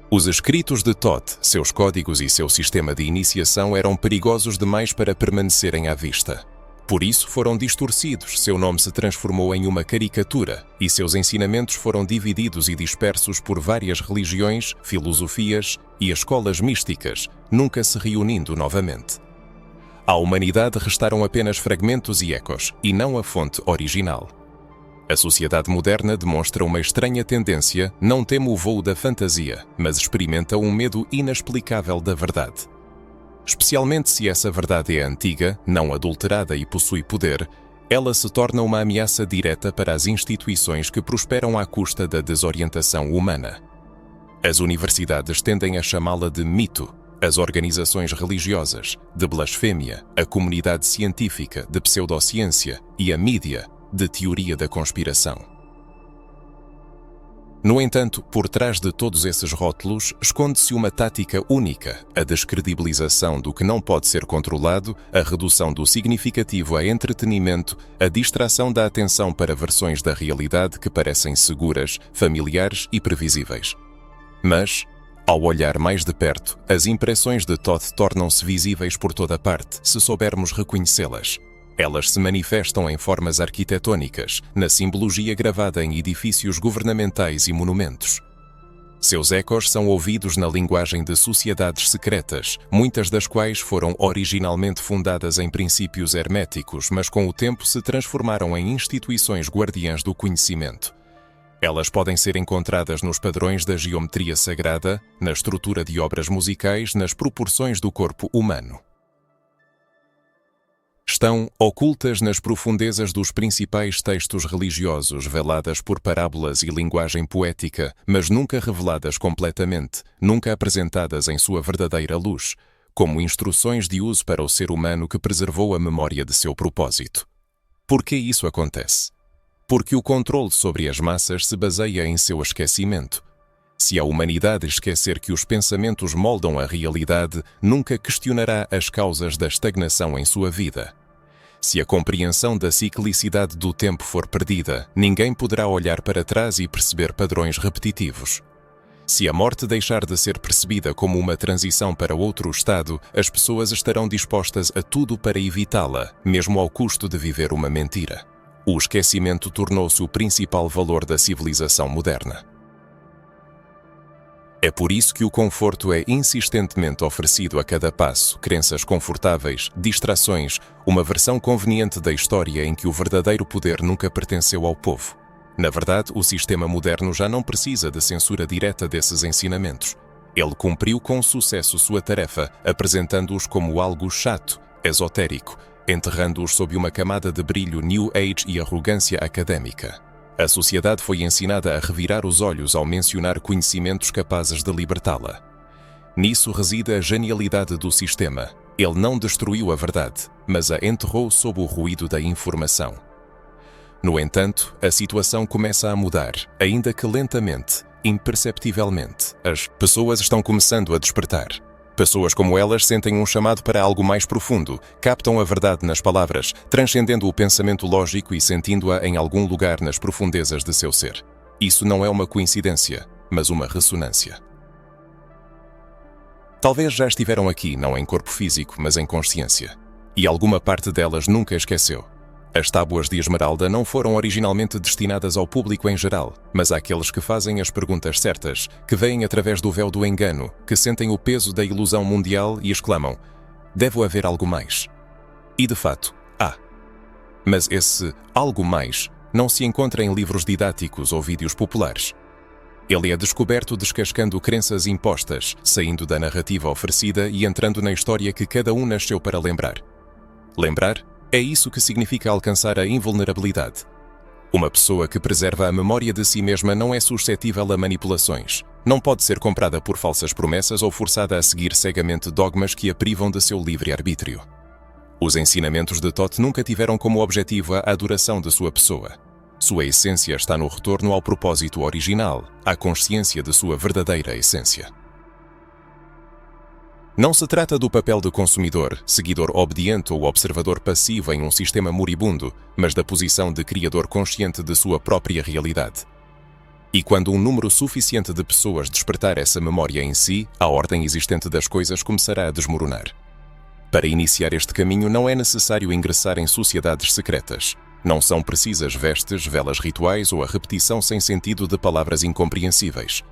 Os escritos de Thoth, seus códigos e seu sistema de iniciação eram perigosos demais para permanecerem à vista. Por isso foram distorcidos, seu nome se transformou em uma caricatura e seus ensinamentos foram divididos e dispersos por várias religiões, filosofias e escolas místicas, nunca se reunindo novamente. À humanidade restaram apenas fragmentos e ecos, e não a fonte original. A sociedade moderna demonstra uma estranha tendência, não teme o voo da fantasia, mas experimenta um medo inexplicável da verdade. Especialmente se essa verdade é antiga, não adulterada e possui poder, ela se torna uma ameaça direta para as instituições que prosperam à custa da desorientação humana. As universidades tendem a chamá-la de mito, as organizações religiosas, de blasfêmia, a comunidade científica, de pseudociência e a mídia, de teoria da conspiração. No entanto, por trás de todos esses rótulos, esconde-se uma tática única, a descredibilização do que não pode ser controlado, a redução do significativo a entretenimento, a distração da atenção para versões da realidade que parecem seguras, familiares e previsíveis. Mas, ao olhar mais de perto, as impressões de Thoth tornam-se visíveis por toda parte, se soubermos reconhecê-las. Elas se manifestam em formas arquitetônicas, na simbologia gravada em edifícios governamentais e monumentos. Seus ecos são ouvidos na linguagem de sociedades secretas, muitas das quais foram originalmente fundadas em princípios herméticos, mas com o tempo se transformaram em instituições guardiãs do conhecimento. Elas podem ser encontradas nos padrões da geometria sagrada, na estrutura de obras musicais, nas proporções do corpo humano. Estão ocultas nas profundezas dos principais textos religiosos, veladas por parábolas e linguagem poética, mas nunca reveladas completamente, nunca apresentadas em sua verdadeira luz, como instruções de uso para o ser humano que preservou a memória de seu propósito. Por que isso acontece? Porque o controle sobre as massas se baseia em seu esquecimento. Se a humanidade esquecer que os pensamentos moldam a realidade, nunca questionará as causas da estagnação em sua vida. Se a compreensão da ciclicidade do tempo for perdida, ninguém poderá olhar para trás e perceber padrões repetitivos. Se a morte deixar de ser percebida como uma transição para outro estado, as pessoas estarão dispostas a tudo para evitá-la, mesmo ao custo de viver uma mentira. O esquecimento tornou-se o principal valor da civilização moderna. É por isso que o conforto é insistentemente oferecido a cada passo, crenças confortáveis, distrações, uma versão conveniente da história em que o verdadeiro poder nunca pertenceu ao povo. Na verdade, o sistema moderno já não precisa de censura direta desses ensinamentos. Ele cumpriu com sucesso sua tarefa, apresentando-os como algo chato, esotérico, enterrando-os sob uma camada de brilho New Age e arrogância académica. A sociedade foi ensinada a revirar os olhos ao mencionar conhecimentos capazes de libertá-la. Nisso reside a genialidade do sistema. Ele não destruiu a verdade, mas a enterrou sob o ruído da informação. No entanto, a situação começa a mudar, ainda que lentamente, imperceptivelmente. As pessoas estão começando a despertar. Pessoas como elas sentem um chamado para algo mais profundo, captam a verdade nas palavras, transcendendo o pensamento lógico e sentindo-a em algum lugar nas profundezas de seu ser. Isso não é uma coincidência, mas uma ressonância. Talvez já estiveram aqui, não em corpo físico, mas em consciência. E alguma parte delas nunca esqueceu. As tábuas de esmeralda não foram originalmente destinadas ao público em geral, mas àqueles que fazem as perguntas certas, que veem através do véu do engano, que sentem o peso da ilusão mundial e exclamam: deve haver algo mais. E de fato, há. Mas esse algo mais não se encontra em livros didáticos ou vídeos populares. Ele é descoberto descascando crenças impostas, saindo da narrativa oferecida e entrando na história que cada um nasceu para lembrar. Lembrar? É isso que significa alcançar a invulnerabilidade. Uma pessoa que preserva a memória de si mesma não é suscetível a manipulações. Não pode ser comprada por falsas promessas ou forçada a seguir cegamente dogmas que a privam de seu livre-arbítrio. Os ensinamentos de Thoth nunca tiveram como objetivo a adoração de sua pessoa. Sua essência está no retorno ao propósito original, à consciência de sua verdadeira essência. Não se trata do papel de consumidor, seguidor obediente ou observador passivo em um sistema moribundo, mas da posição de criador consciente de sua própria realidade. E quando um número suficiente de pessoas despertar essa memória em si, a ordem existente das coisas começará a desmoronar. Para iniciar este caminho não é necessário ingressar em sociedades secretas. Não são precisas vestes, velas rituais ou a repetição sem sentido de palavras incompreensíveis.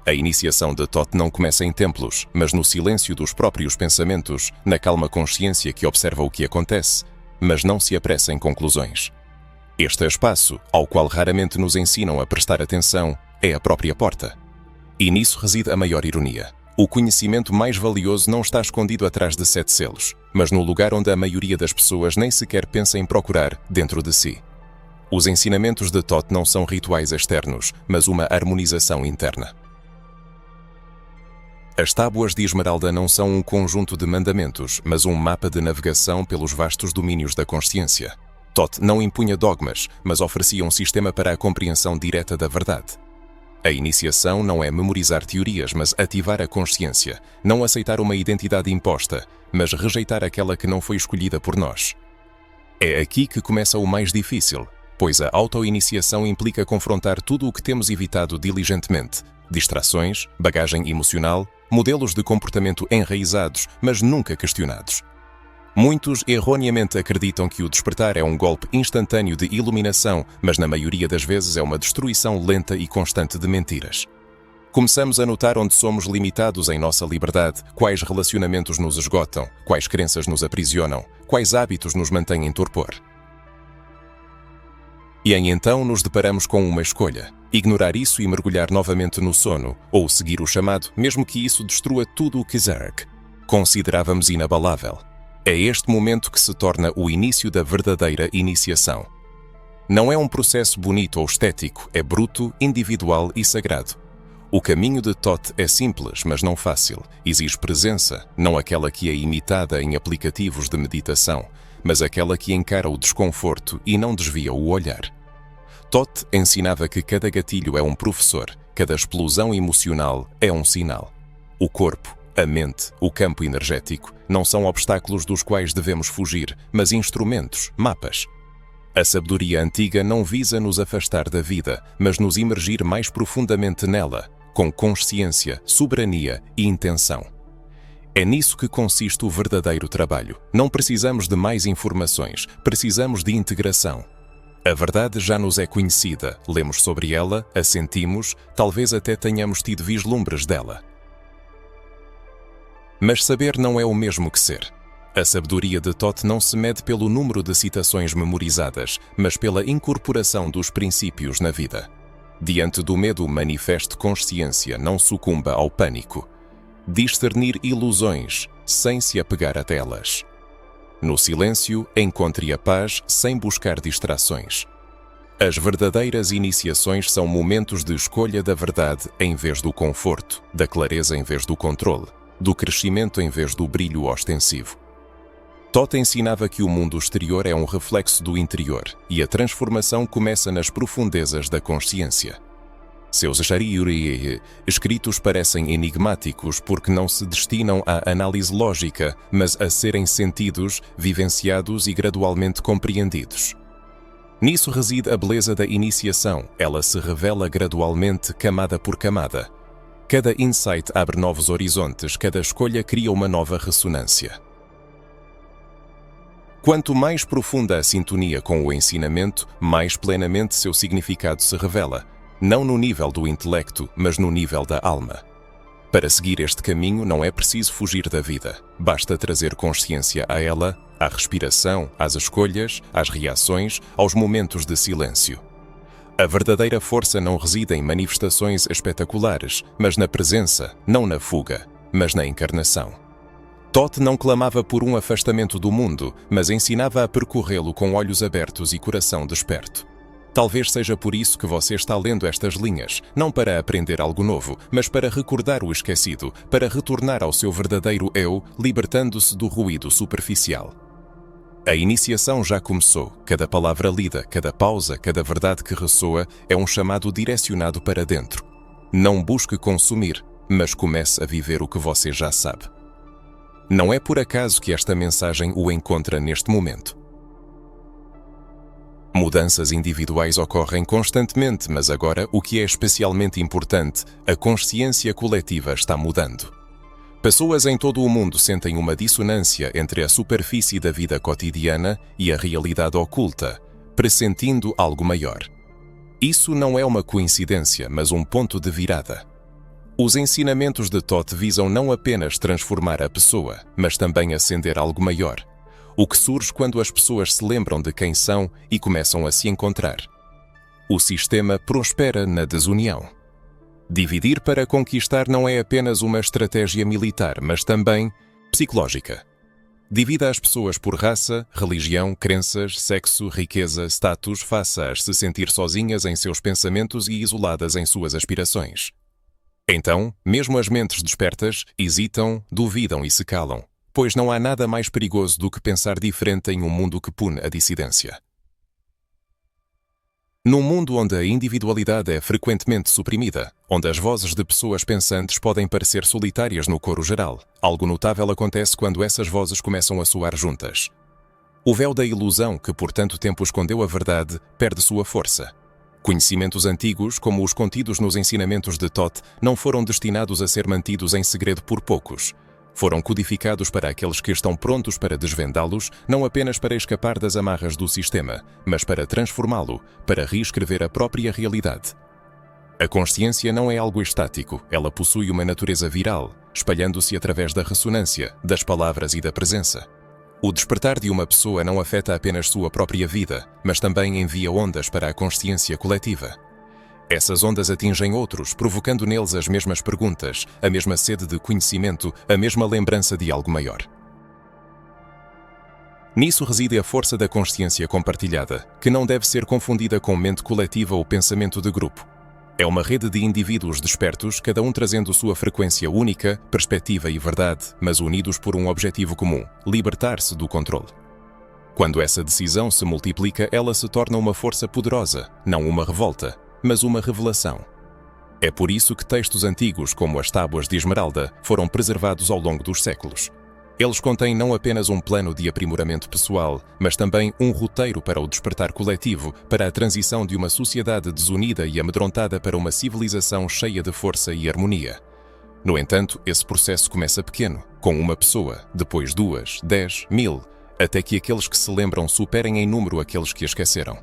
A iniciação de Thoth não começa em templos, mas no silêncio dos próprios pensamentos, na calma consciência que observa o que acontece, mas não se apressa em conclusões. Este espaço, ao qual raramente nos ensinam a prestar atenção, é a própria porta. E nisso reside a maior ironia. O conhecimento mais valioso não está escondido atrás de 7 selos, mas no lugar onde a maioria das pessoas nem sequer pensa em procurar dentro de si. Os ensinamentos de Thoth não são rituais externos, mas uma harmonização interna. As tábuas de esmeralda não são um conjunto de mandamentos, mas um mapa de navegação pelos vastos domínios da consciência. Thoth não impunha dogmas, mas oferecia um sistema para a compreensão direta da verdade. A iniciação não é memorizar teorias, mas ativar a consciência, não aceitar uma identidade imposta, mas rejeitar aquela que não foi escolhida por nós. É aqui que começa o mais difícil, pois a autoiniciação implica confrontar tudo o que temos evitado diligentemente: distrações, bagagem emocional, modelos de comportamento enraizados, mas nunca questionados. Muitos erroneamente acreditam que o despertar é um golpe instantâneo de iluminação, mas na maioria das vezes é uma destruição lenta e constante de mentiras. Começamos a notar onde somos limitados em nossa liberdade, quais relacionamentos nos esgotam, quais crenças nos aprisionam, quais hábitos nos mantêm em torpor. E então nos deparamos com uma escolha. ignorar isso e mergulhar novamente no sono, ou seguir o chamado, mesmo que isso destrua tudo o que Zarek considerávamos inabalável. É este momento que se torna o início da verdadeira iniciação. Não é um processo bonito ou estético, é bruto, individual e sagrado. O caminho de Thoth é simples, mas não fácil. Exige presença, não aquela que é imitada em aplicativos de meditação, mas aquela que encara o desconforto e não desvia o olhar. Thoth ensinava que cada gatilho é um professor, cada explosão emocional é um sinal. O corpo, a mente, o campo energético não são obstáculos dos quais devemos fugir, mas instrumentos, mapas. A sabedoria antiga não visa nos afastar da vida, mas nos imergir mais profundamente nela, com consciência, soberania e intenção. É nisso que consiste o verdadeiro trabalho. Não precisamos de mais informações, precisamos de integração. A verdade já nos é conhecida, lemos sobre ela, a sentimos, talvez até tenhamos tido vislumbres dela. Mas saber não é o mesmo que ser. A sabedoria de Thoth não se mede pelo número de citações memorizadas, mas pela incorporação dos princípios na vida. Diante do medo, manifeste consciência, não sucumba ao pânico. Discernir ilusões, sem se apegar a elas. No silêncio, encontre a paz sem buscar distrações. As verdadeiras iniciações são momentos de escolha da verdade em vez do conforto, da clareza em vez do controle, do crescimento em vez do brilho ostensivo. Thoth ensinava que o mundo exterior é um reflexo do interior e a transformação começa nas profundezas da consciência. Seus escritos parecem enigmáticos porque não se destinam à análise lógica, mas a serem sentidos, vivenciados e gradualmente compreendidos. Nisso reside a beleza da iniciação, ela se revela gradualmente, camada por camada. Cada insight abre novos horizontes, cada escolha cria uma nova ressonância. Quanto mais profunda a sintonia com o ensinamento, mais plenamente seu significado se revela, não no nível do intelecto, mas no nível da alma. Para seguir este caminho não é preciso fugir da vida, basta trazer consciência a ela, à respiração, às escolhas, às reações, aos momentos de silêncio. A verdadeira força não reside em manifestações espetaculares, mas na presença, não na fuga, mas na encarnação. Thoth não clamava por um afastamento do mundo, mas ensinava a percorrê-lo com olhos abertos e coração desperto. Talvez seja por isso que você está lendo estas linhas, não para aprender algo novo, mas para recordar o esquecido, para retornar ao seu verdadeiro eu, libertando-se do ruído superficial. A iniciação já começou. Cada palavra lida, cada pausa, cada verdade que ressoa é um chamado direcionado para dentro. Não busque consumir, mas comece a viver o que você já sabe. Não é por acaso que esta mensagem o encontra neste momento. Mudanças individuais ocorrem constantemente, mas agora, o que é especialmente importante, a consciência coletiva está mudando. Pessoas em todo o mundo sentem uma dissonância entre a superfície da vida cotidiana e a realidade oculta, pressentindo algo maior. Isso não é uma coincidência, mas um ponto de virada. Os ensinamentos de Thoth visam não apenas transformar a pessoa, mas também acender algo maior. O que surge quando as pessoas se lembram de quem são e começam a se encontrar. O sistema prospera na desunião. Dividir para conquistar não é apenas uma estratégia militar, mas também psicológica. Divida as pessoas por raça, religião, crenças, sexo, riqueza, status, faça-as se sentir sozinhas em seus pensamentos e isoladas em suas aspirações. Então, mesmo as mentes despertas, hesitam, duvidam e se calam, pois não há nada mais perigoso do que pensar diferente em um mundo que pune a dissidência. Num mundo onde a individualidade é frequentemente suprimida, onde as vozes de pessoas pensantes podem parecer solitárias no coro geral, algo notável acontece quando essas vozes começam a soar juntas. O véu da ilusão, que por tanto tempo escondeu a verdade, perde sua força. Conhecimentos antigos, como os contidos nos ensinamentos de Thoth, não foram destinados a ser mantidos em segredo por poucos. Foram codificados para aqueles que estão prontos para desvendá-los, não apenas para escapar das amarras do sistema, mas para transformá-lo, para reescrever a própria realidade. A consciência não é algo estático, ela possui uma natureza viral, espalhando-se através da ressonância, das palavras e da presença. O despertar de uma pessoa não afeta apenas sua própria vida, mas também envia ondas para a consciência coletiva. Essas ondas atingem outros, provocando neles as mesmas perguntas, a mesma sede de conhecimento, a mesma lembrança de algo maior. Nisso reside a força da consciência compartilhada, que não deve ser confundida com mente coletiva ou pensamento de grupo. É uma rede de indivíduos despertos, cada um trazendo sua frequência única, perspectiva e verdade, mas unidos por um objetivo comum: libertar-se do controle. Quando essa decisão se multiplica, ela se torna uma força poderosa, não uma revolta, mas uma revelação. É por isso que textos antigos, como as Tábuas de Esmeralda, foram preservados ao longo dos séculos. Eles contêm não apenas um plano de aprimoramento pessoal, mas também um roteiro para o despertar coletivo, para a transição de uma sociedade desunida e amedrontada para uma civilização cheia de força e harmonia. No entanto, esse processo começa pequeno, com uma pessoa, depois 2, 10, 1000, até que aqueles que se lembram superem em número aqueles que esqueceram.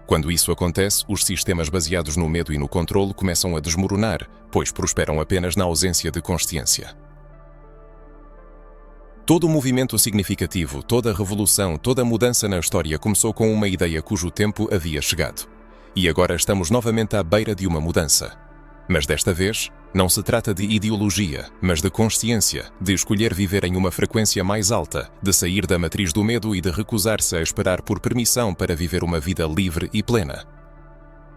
Quando isso acontece, os sistemas baseados no medo e no controle começam a desmoronar, pois prosperam apenas na ausência de consciência. Todo movimento significativo, toda revolução, toda mudança na história começou com uma ideia cujo tempo havia chegado. E agora estamos novamente à beira de uma mudança. Mas desta vez, não se trata de ideologia, mas de consciência, de escolher viver em uma frequência mais alta, de sair da matriz do medo e de recusar-se a esperar por permissão para viver uma vida livre e plena.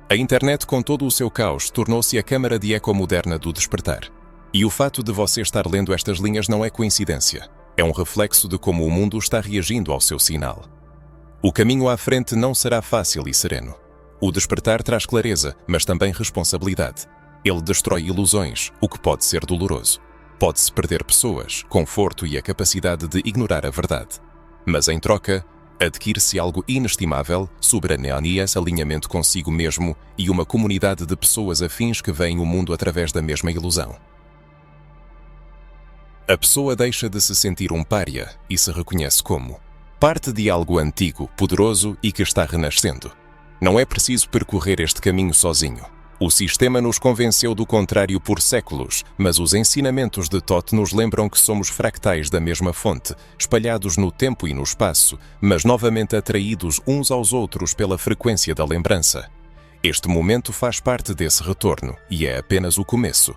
A internet, com todo o seu caos, tornou-se a câmara de eco moderna do despertar. E o fato de você estar lendo estas linhas não é coincidência. É um reflexo de como o mundo está reagindo ao seu sinal. O caminho à frente não será fácil e sereno. O despertar traz clareza, mas também responsabilidade. Ele destrói ilusões, o que pode ser doloroso. Pode-se perder pessoas, conforto e a capacidade de ignorar a verdade. Mas em troca, adquire-se algo inestimável, soberania, alinhamento consigo mesmo e uma comunidade de pessoas afins que veem o mundo através da mesma ilusão. A pessoa deixa de se sentir um pária e se reconhece como parte de algo antigo, poderoso e que está renascendo. Não é preciso percorrer este caminho sozinho. O sistema nos convenceu do contrário por séculos, mas os ensinamentos de Thoth nos lembram que somos fractais da mesma fonte, espalhados no tempo e no espaço, mas novamente atraídos uns aos outros pela frequência da lembrança. Este momento faz parte desse retorno e é apenas o começo.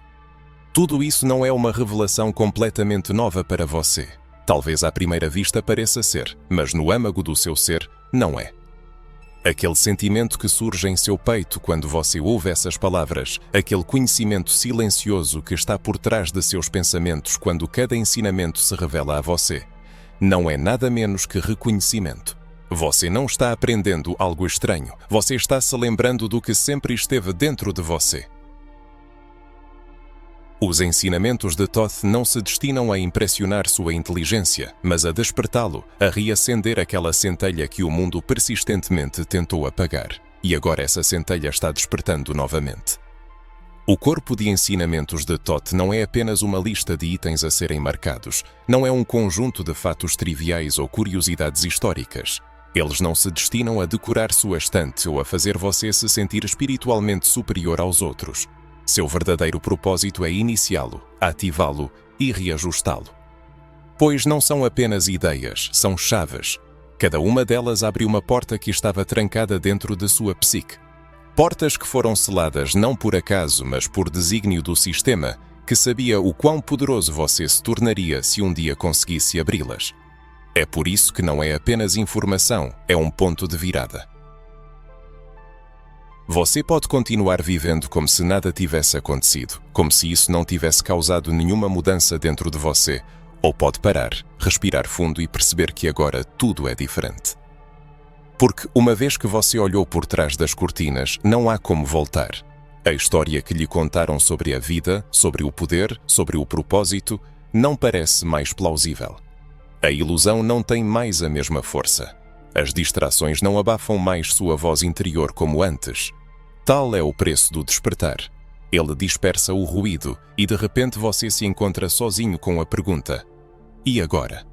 Tudo isso não é uma revelação completamente nova para você. Talvez à primeira vista pareça ser, mas no âmago do seu ser, não é. Aquele sentimento que surge em seu peito quando você ouve essas palavras, aquele conhecimento silencioso que está por trás de seus pensamentos quando cada ensinamento se revela a você, não é nada menos que reconhecimento. Você não está aprendendo algo estranho, você está se lembrando do que sempre esteve dentro de você. Os ensinamentos de Thoth não se destinam a impressionar sua inteligência, mas a despertá-lo, a reacender aquela centelha que o mundo persistentemente tentou apagar. E agora essa centelha está despertando novamente. O corpo de ensinamentos de Thoth não é apenas uma lista de itens a serem marcados, não é um conjunto de fatos triviais ou curiosidades históricas. Eles não se destinam a decorar sua estante ou a fazer você se sentir espiritualmente superior aos outros. Seu verdadeiro propósito é iniciá-lo, ativá-lo e reajustá-lo. Pois não são apenas ideias, são chaves. Cada uma delas abre uma porta que estava trancada dentro de sua psique. Portas que foram seladas não por acaso, mas por desígnio do sistema, que sabia o quão poderoso você se tornaria se um dia conseguisse abri-las. É por isso que não é apenas informação, é um ponto de virada. Você pode continuar vivendo como se nada tivesse acontecido, como se isso não tivesse causado nenhuma mudança dentro de você, ou pode parar, respirar fundo e perceber que agora tudo é diferente. Porque uma vez que você olhou por trás das cortinas, não há como voltar. A história que lhe contaram sobre a vida, sobre o poder, sobre o propósito, não parece mais plausível. A ilusão não tem mais a mesma força. As distrações não abafam mais sua voz interior como antes. Tal é o preço do despertar. Ele dispersa o ruído e de repente você se encontra sozinho com a pergunta: e agora?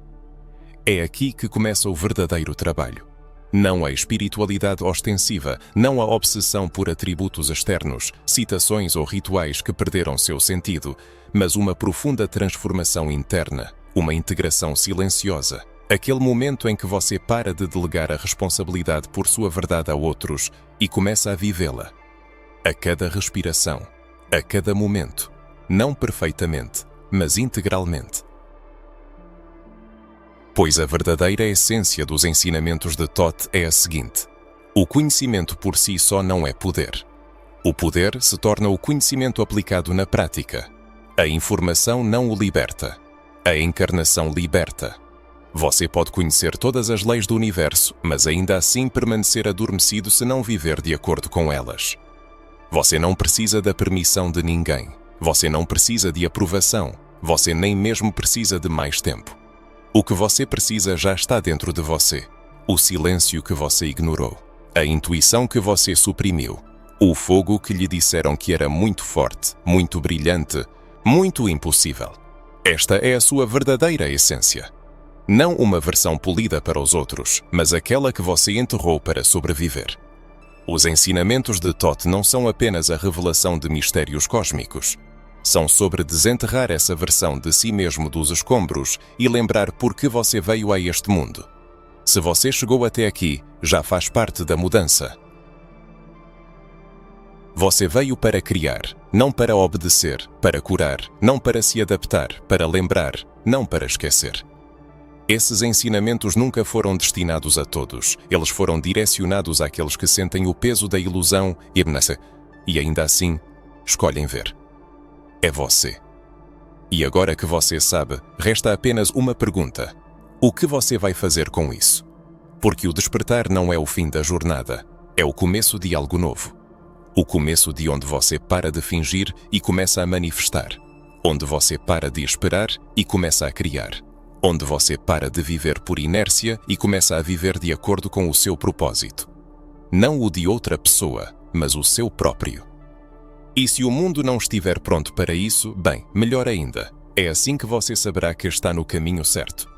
É aqui que começa o verdadeiro trabalho. Não a espiritualidade ostensiva, não a obsessão por atributos externos, citações ou rituais que perderam seu sentido, mas uma profunda transformação interna, uma integração silenciosa. Aquele momento em que você para de delegar a responsabilidade por sua verdade a outros e começa a vivê-la. a cada respiração, a cada momento, não perfeitamente, mas integralmente. Pois a verdadeira essência dos ensinamentos de Thoth é a seguinte: o conhecimento por si só não é poder. O poder se torna o conhecimento aplicado na prática. A informação não o liberta. A encarnação liberta. Você pode conhecer todas as leis do universo, mas ainda assim permanecer adormecido se não viver de acordo com elas. Você não precisa da permissão de ninguém. Você não precisa de aprovação. Você nem mesmo precisa de mais tempo. O que você precisa já está dentro de você. O silêncio que você ignorou. A intuição que você suprimiu. O fogo que lhe disseram que era muito forte, muito brilhante, muito impossível. Esta é a sua verdadeira essência. Não uma versão polida para os outros, mas aquela que você enterrou para sobreviver. Os ensinamentos de Thoth não são apenas a revelação de mistérios cósmicos. São sobre desenterrar essa versão de si mesmo dos escombros e lembrar por que você veio a este mundo. Se você chegou até aqui, já faz parte da mudança. Você veio para criar, não para obedecer, para curar, não para se adaptar, para lembrar, não para esquecer. Esses ensinamentos nunca foram destinados a todos. Eles foram direcionados àqueles que sentem o peso da ilusão e ainda assim escolhem ver. É você. E agora que você sabe, resta apenas uma pergunta: o que você vai fazer com isso? Porque o despertar não é o fim da jornada, é o começo de algo novo. O começo de onde você para de fingir e começa a manifestar. Onde você para de esperar e começa a criar. Onde você para de viver por inércia e começa a viver de acordo com o seu propósito. Não o de outra pessoa, mas o seu próprio. E se o mundo não estiver pronto para isso, bem, melhor ainda. É assim que você saberá que está no caminho certo.